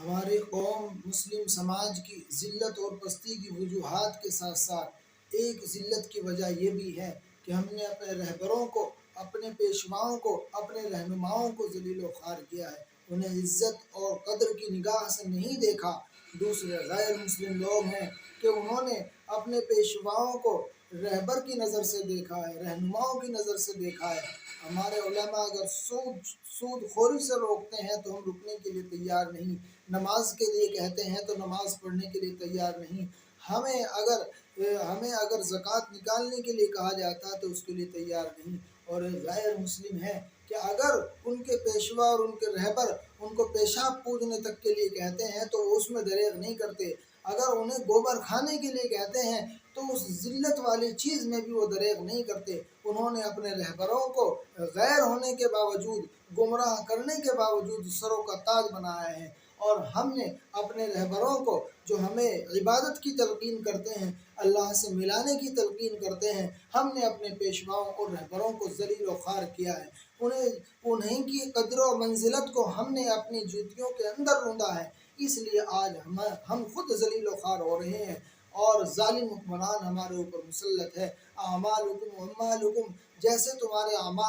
ہماری قوم مسلم سماج کی ذلت اور پستی کی وجوہات کے ساتھ ساتھ ایک ذلت کی وجہ یہ بھی ہے کہ ہم نے اپنے رہبروں کو، اپنے پیشواؤں کو، اپنے رہنماؤں کو ذلیل و خوار کیا ہے، انہیں عزت اور قدر کی نگاہ سے نہیں دیکھا۔ دوسرے غیر مسلم لوگ ہیں کہ انہوں نے اپنے پیشواؤں کو رہبر کی نظر سے دیکھا ہے، رہنماؤں کی نظر سے دیکھا ہے۔ ہمارے علماء اگر سود خوری سے روکتے ہیں تو ہم رکنے کے لیے تیار نہیں، نماز کے لیے کہتے ہیں تو نماز پڑھنے کے لیے تیار نہیں، ہمیں اگر زکوٰۃ نکالنے کے لیے کہا جاتا ہے تو اس کے لیے تیار نہیں۔ اور غیر مسلم ہے کہ اگر ان کے پیشوا اور ان کے رہبر ان کو پیشاب پوجنے تک کے لیے کہتے ہیں تو اس میں دریغ نہیں کرتے، اگر انہیں گوبر کھانے کے لیے کہتے ہیں تو اس ذلت والی چیز میں بھی وہ دریغ نہیں کرتے۔ انہوں نے اپنے رہبروں کو غیر ہونے کے باوجود، گمراہ کرنے کے باوجود سروں کا تاج بنایا ہے، اور ہم نے اپنے رہبروں کو جو ہمیں عبادت کی تلقین کرتے ہیں، اللہ سے ملانے کی تلقین کرتے ہیں، ہم نے اپنے پیشواؤں اور رہبروں کو ذلیل و خوار کیا ہے، انہیں کی قدر و منزلت کو ہم نے اپنی جوتیوں کے اندر روندا ہے۔ اس لیے آج ہم خود ذلیل و خوار ہو رہے ہیں اور ظالم حکمران ہمارے اوپر مسلط ہے۔ اعمالکم اعمالکم، جیسے تمہارے اعمال